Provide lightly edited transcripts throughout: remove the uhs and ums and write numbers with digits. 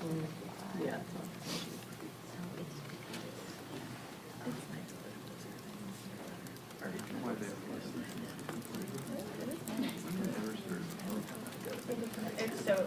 Yeah. It's so.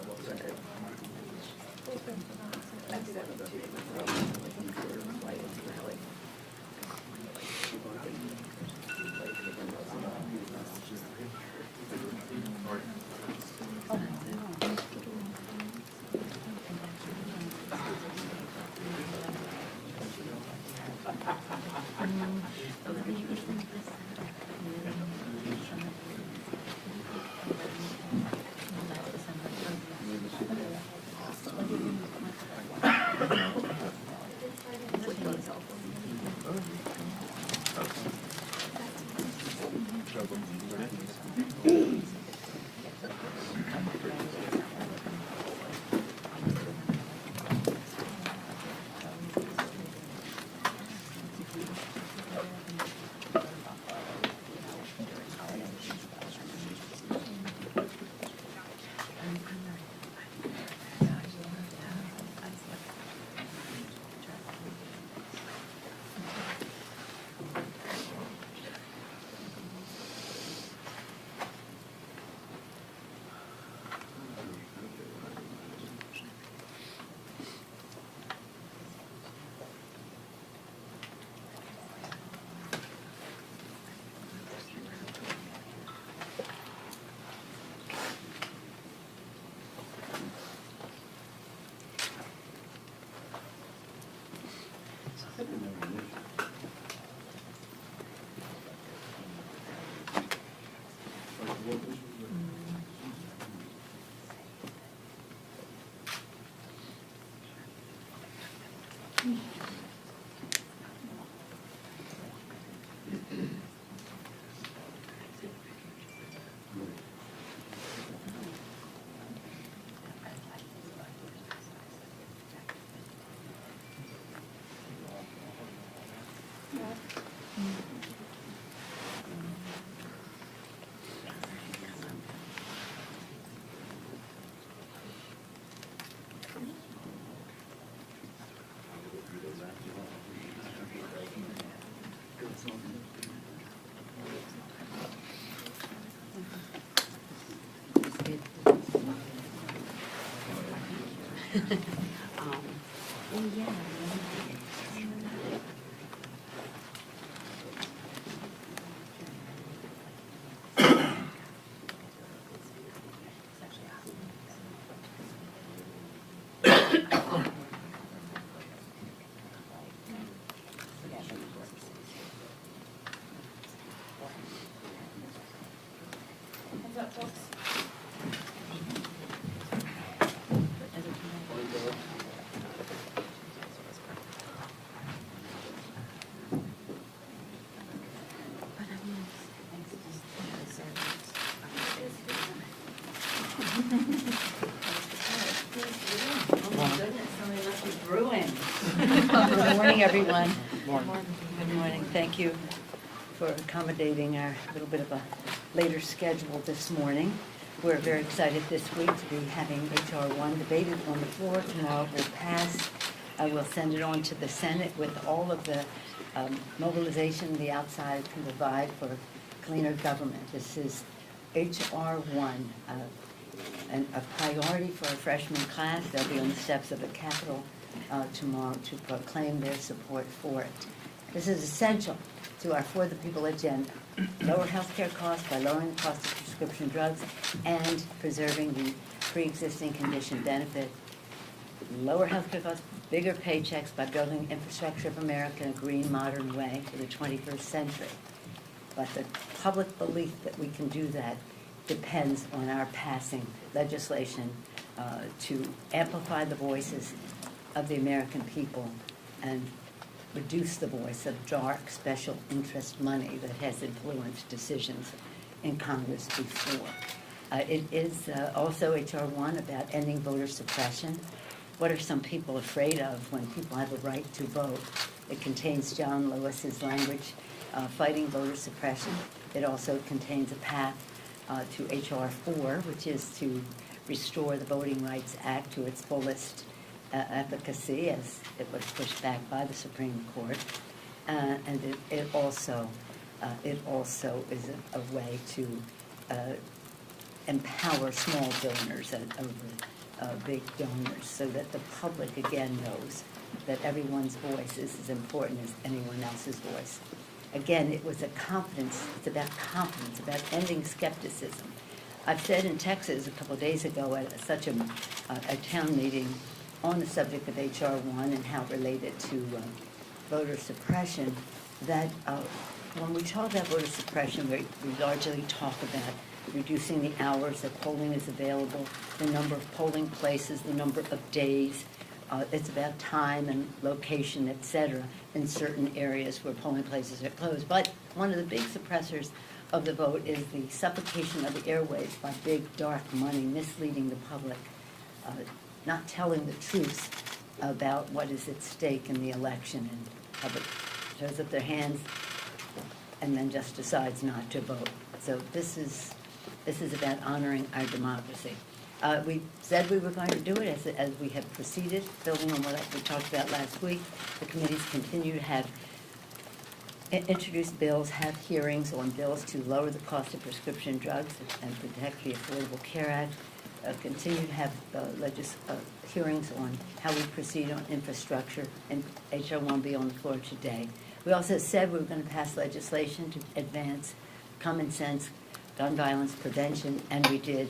What's up, folks? Good morning, everyone. Good morning. Thank you for accommodating our little bit of a later schedule this morning. We're very excited this week to be having H.R. 1 debated on the floor. Tomorrow it will pass. I will send it on to the Senate with all of the mobilization the outside can provide for cleaner government. This is H.R. 1, a priority for our freshman class. They'll be on the steps of the Capitol tomorrow to proclaim their support for it. This is essential to our For the People agenda. Lower health care costs by lowering the cost of prescription drugs and preserving the pre-existing condition benefit. Lower health care costs, bigger paychecks by building infrastructure of America in a green, modern way for the 21st century. But the public belief that we can do that depends on our passing legislation to amplify the voices of the American people and reduce the voice of dark special interest money that has influenced decisions in Congress before. It is also H.R. 1 about ending voter suppression. What are some people afraid of when people have a right to vote? It contains John Lewis's language, fighting voter suppression. It also contains a path to H.R. 4, which is to restore the Voting Rights Act to its fullest efficacy as it was pushed back by the Supreme Court. And it also is a way to empower small donors over big donors, so that the public again knows that everyone's voice is as important as anyone else's voice. Again, it was it's about confidence, about ending skepticism. I've said in Texas a couple of days ago at such a town meeting on the subject of H.R. 1 and how it related to voter suppression, that when we talk about voter suppression, we largely talk about reducing the hours that polling is available, the number of polling places, the number of days. It's about time and location, et cetera, in certain areas where polling places are closed. But one of the big suppressors of the vote is the suffocation of the airwaves by big, dark money misleading the public, not telling the truth about what is at stake in the election, and public throws up their hands and then just decides not to vote. So this is about honoring our democracy. We said we were going to do it as we have proceeded, building on what we talked about last week. The committees continue to have introduced bills, have hearings on bills to lower the cost of prescription drugs and protect the Affordable Care Act, continue to have hearings on how we proceed on infrastructure, and H.R. 1 will be on the floor today. We also said we were going to pass legislation to advance common sense gun violence prevention, and we did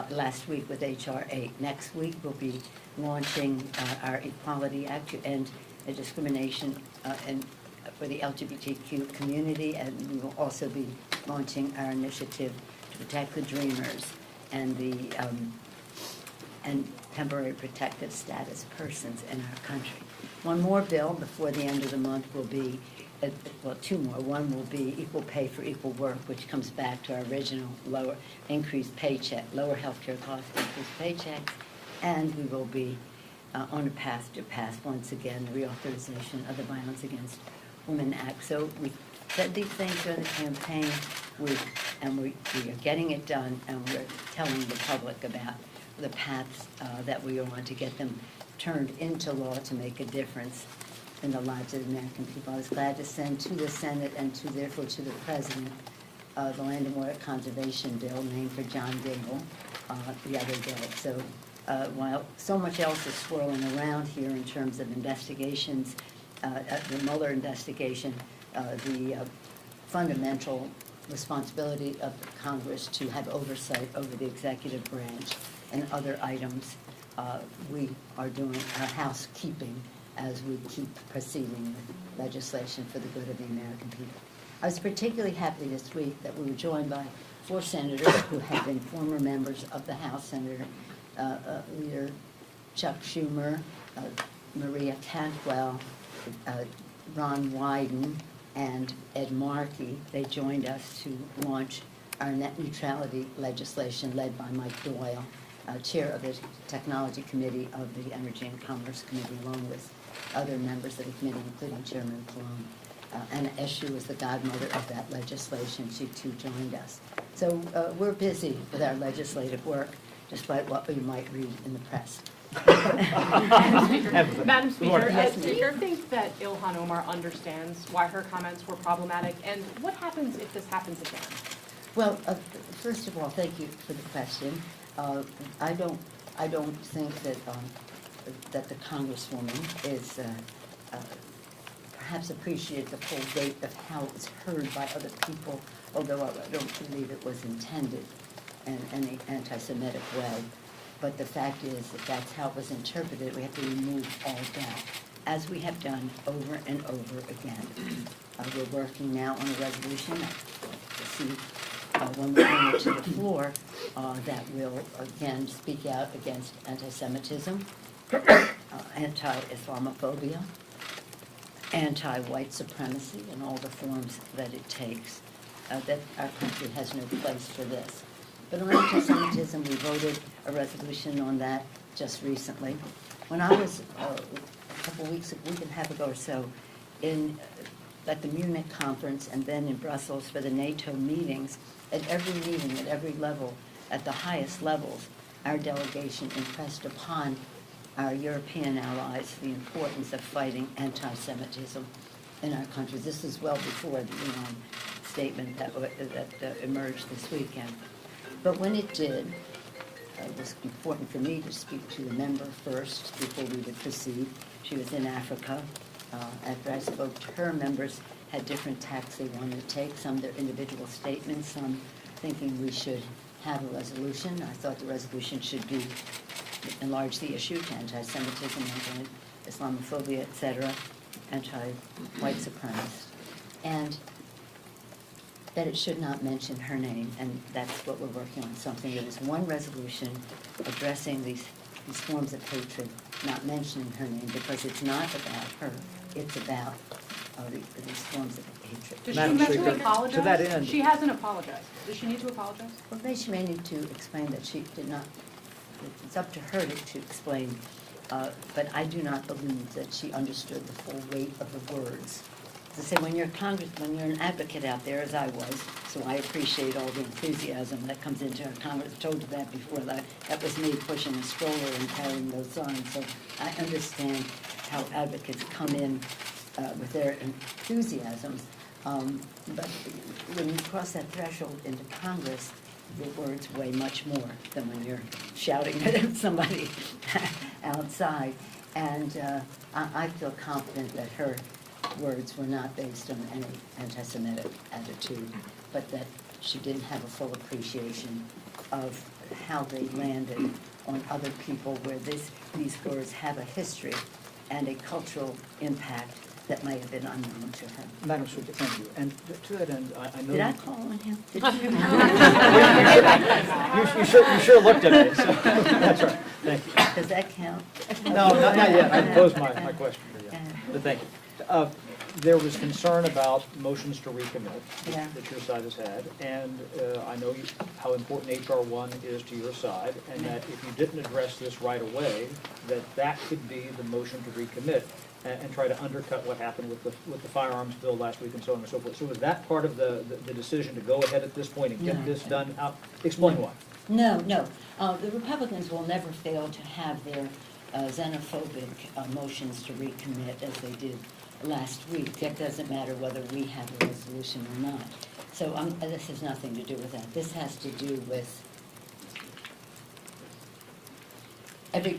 last week with H.R. 8. Next week we'll be launching our Equality Act to end discrimination for the LGBTQ community, and we will also be launching our initiative to protect the Dreamers and the and temporary protective status persons in our country. One more bill before the end of the month will be, well, two more. One will be equal pay for equal work, which comes back to our original lower increased paycheck, lower health care costs, increased paychecks, and we will be on a path to pass once again the reauthorization of the Violence Against Women Act. So we said these things during the campaign, we are getting it done, and we're telling the public about the paths that we are on to get them turned into law to make a difference in the lives of the American people. I was glad to send to the Senate and therefore to the President the Land and Water Conservation Bill named for John Dingell the other day. So while so much else is swirling around here in terms of investigations, the Mueller investigation, the fundamental responsibility of Congress to have oversight over the executive branch and other items, we are doing our housekeeping as we keep proceeding with legislation for the good of the American people. I was particularly happy this week that we were joined by 4 senators who have been former members of the House. Senator Leader Chuck Schumer, Maria Cantwell, Ron Wyden, and Ed Markey. They joined us to launch our net neutrality legislation led by Mike Doyle, chair of the Technology Committee of the Energy and Commerce Committee, along with other members of the committee, including Chairman Palone. Anna Eshoo was the godmother of that legislation. She too joined us. So we're busy with our legislative work, despite what we might read in the press. Madam Speaker, Yes, do you think that Ilhan Omar understands why her comments were problematic, and what happens if this happens again? Well, first of all, thank you for the question. I don't think that that the Congresswoman is perhaps appreciated the full weight of how it was heard by other people, although I don't believe it was intended in any anti-Semitic way. But the fact is that that's how it was interpreted. We have to remove all doubt, as we have done over and over again. We're working now on a resolution to see when we bring it to the floor that will, again, speak out against anti-Semitism, anti-Islamophobia, anti-white supremacy in all the forms that it takes, that our country has no place for this. But on anti-Semitism, we voted a resolution on that just recently. When I was a couple of weeks, a week and a half ago or so, at the Munich conference and then in Brussels for the NATO meetings, at every meeting, at every level, at the highest levels, our delegation impressed upon our European allies the importance of fighting anti-Semitism in our country. This is well before the statement that emerged this weekend. But when it did, it was important for me to speak to the member first before we would proceed. She was in Africa. After I spoke to her, members had different tacks they wanted to take, some their individual statements, some thinking we should have a resolution. I thought the resolution should be enlarge the issue to anti-Semitism, anti-Islamophobia, etc., anti-white supremacists, and that it should not mention her name, and that's what we're working on, something that is one resolution addressing these forms of hatred, not mentioning her name, because it's not about her, it's about these forms of hatred. Does she Madam need Speaker, to apologize? to that end- She hasn't apologized. Does she need to apologize? Well, she may need to explain that she did not, it's up to her to explain, but I do not believe that she understood the full weight of the words. As I say, when you're an advocate out there, as I was, so I appreciate all the enthusiasm that comes into our Congress. I told you that before, that was me pushing a stroller and carrying those signs, so I understand how advocates come in with their enthusiasms. But when you cross that threshold into Congress, your words weigh much more than when you're shouting at somebody outside. And I feel confident that her words were not based on any anti-Semitic attitude, but that she didn't have a full appreciation of how they landed on other people, where these words have a history and a cultural impact that may have been unknown to her. Madam Speaker, thank you. And to that end, I know... Did I call on him? Did you? You sure looked at it, so that's right. Thank you. Does that count? No, not yet. I posed my question to you. But thank you. There was concern about motions to recommit Yeah. that your side has had, and I know how important H.R. 1 is to your side, and that if you didn't address this right away, that could be the motion to recommit and try to undercut what happened with the firearms bill last week and so on and so forth. So is that part of the decision to go ahead at this point and get this done out? Explain why. No. The Republicans will never fail to have their xenophobic motions to recommit, as they did last week. It doesn't matter whether we have a resolution or not. So this has nothing to do with that. This has to do with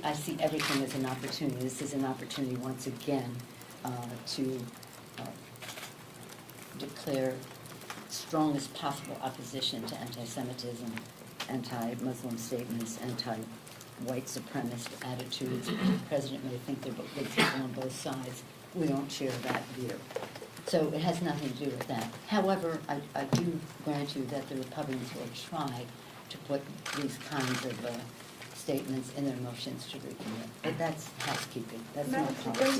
I see everything as an opportunity. This is an opportunity once again to declare strongest possible opposition to anti-Semitism, anti-Muslim statements, anti-white supremacist attitudes. The president may think they're good people on both sides. We don't share that view. So it has nothing to do with that. However, I do grant you that the Republicans will try to put these kinds of statements in their motions to recommit. But that's housekeeping. That's not policy.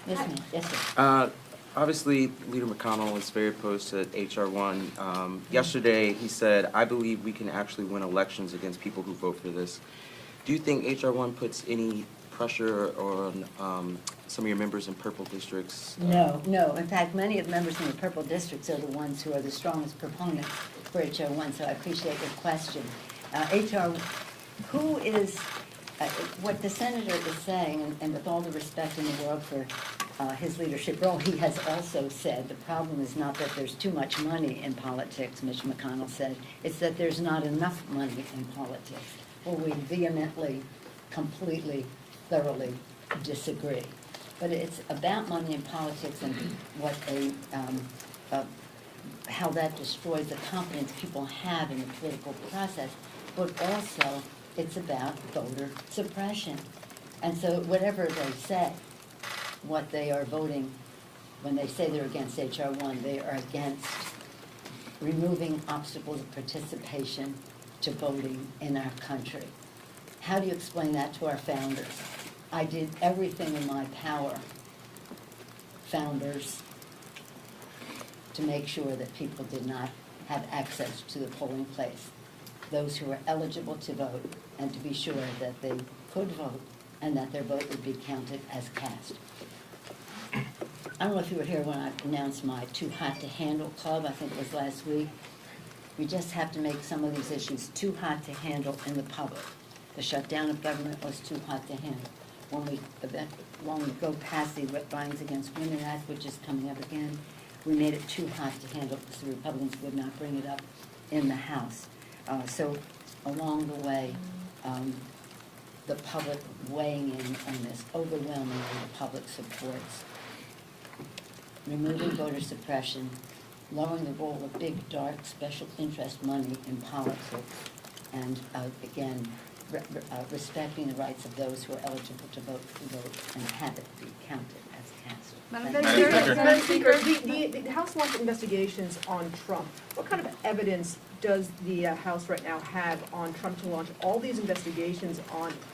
Yes, ma'am. Yes, sir. Obviously, Leader McConnell was very opposed to H.R. 1. Yesterday, he said, "I believe we can actually win elections against people who vote for this." Do you think H.R. 1 puts any pressure on some of your members in purple districts? No. In fact, many of the members in the purple districts are the ones who are the strongest proponents for H.R. 1, so I appreciate your question. H.R. Who is, what the senator is saying, and with all the respect in the world for his leadership role, he has also said the problem is not that there's too much money in politics, Mitch McConnell said, it's that there's not enough money in politics. Well, we vehemently, completely, thoroughly disagree. But it's about money in politics and what how that destroys the confidence people have in the political process, but also it's about voter suppression. And so whatever they say, what they are voting, when they say they're against H.R. 1, they are against removing obstacles of participation to voting in our country. How do you explain that to our founders? I did everything in my power, founders, to make sure that people did not have access to the polling place. Those who were eligible to vote, and to be sure that they could vote and that their vote would be counted as cast. I don't know if you were here when I announced my Too Hot to Handle Club, I think it was last week. We just have to make some of these issues too hot to handle in the public. The shutdown of government was too hot to handle. When we go past the Violence Against Women Act, which is coming up again, we made it too hot to handle because the Republicans would not bring it up in the House. So along the way, the public weighing in on this, overwhelmingly the public supports removing voter suppression, lowering the role of big, dark, special interest money in politics, and again, respecting the rights of those who are eligible to vote, and have it be counted as cast. Madam Speaker, The House launched investigations on Trump. What kind of evidence does the House right now have on Trump to launch all these investigations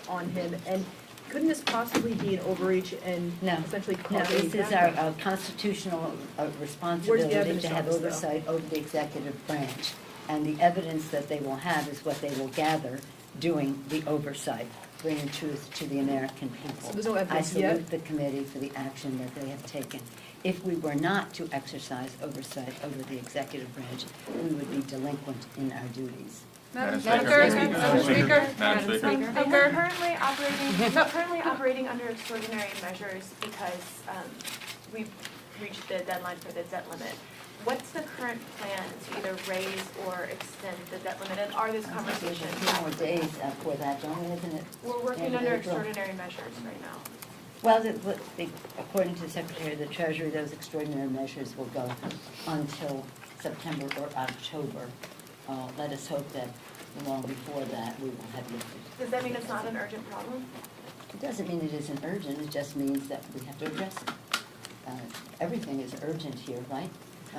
on him? And couldn't this possibly be an overreach and No, essentially no, cause a this is backlash? our constitutional responsibility evidence to on have this, though? oversight over the executive branch. And the evidence that they will have is what they will gather doing the oversight, bringing truth to the American people. So there's no evidence yet? I salute the committee for the action that they have taken. If we were not to exercise oversight over the executive branch, we would be delinquent in our duties. Madam Speaker. Speaker. Madam Speaker. Madam Madam Speaker. We're currently operating under extraordinary measures because we've reached the deadline for the debt limit. What's the current plan to either raise or extend the debt limit, and are these There's conversations? a few more days for that, don't we, isn't it? We're working End of under April. extraordinary measures right now. Well, according to the Secretary of the Treasury, those extraordinary measures will go until September or October. Let us hope that long before that, we will have lifted. Does that mean it's not an urgent problem? It doesn't mean it isn't urgent, it just means that we have to address it. Everything is urgent here, right?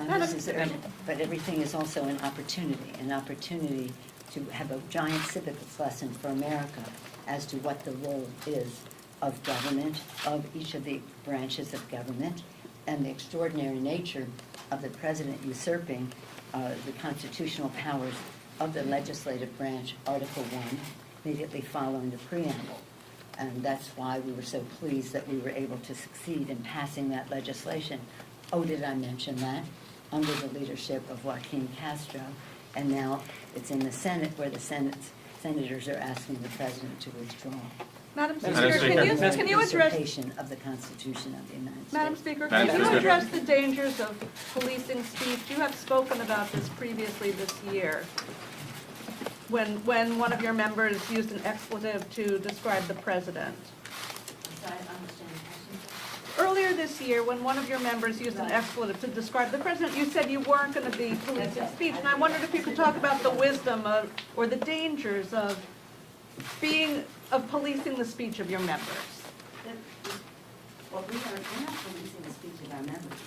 This is urgent, but everything is also an opportunity to have a giant civics lesson for America as to what the role is of government, of each of the branches of government, and the extraordinary nature of the president usurping the constitutional powers of the legislative branch, Article 1, immediately following the preamble. And that's why we were so pleased that we were able to succeed in passing that legislation. Oh, did I mention that? Under the leadership of Joaquin Castro. And now it's in the Senate where the senators are asking the president to withdraw. Madam Madam Speaker, Speaker. can you address, Usurpation of the Constitution of the United States. Madam Speaker, Madam can you Speaker. address the dangers of policing speech? You have spoken about this previously this year, when one of your members used an expletive to describe the president. Sorry, I understand the question. Earlier this year, when one of your members used an expletive to describe the president, you said you weren't going to be policing speech. And I wondered if you could talk about the wisdom of, or the dangers of policing the speech of your members. Well, we're not policing the speech of our members.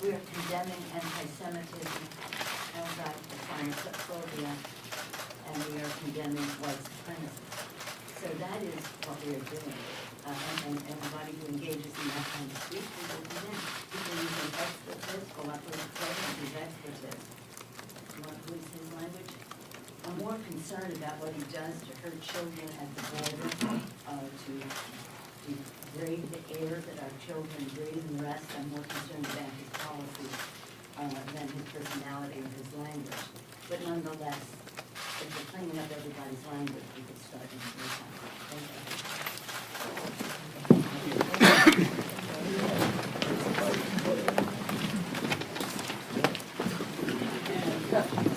We are condemning anti-Semitism, anti-Islamophobia, and we are condemning white supremacy. So that is what we are doing. And everybody who engages in that kind of speech, we will condemn. People using expletives, go up with expletives, use expletives. You want to police his language? I'm more concerned about what he does to hurt children at the border, to degrade the air that our children breathe and rest. I'm more concerned about his policies than his personality or his language. But nonetheless, if we're cleaning up everybody's language, we could start in the Thank you.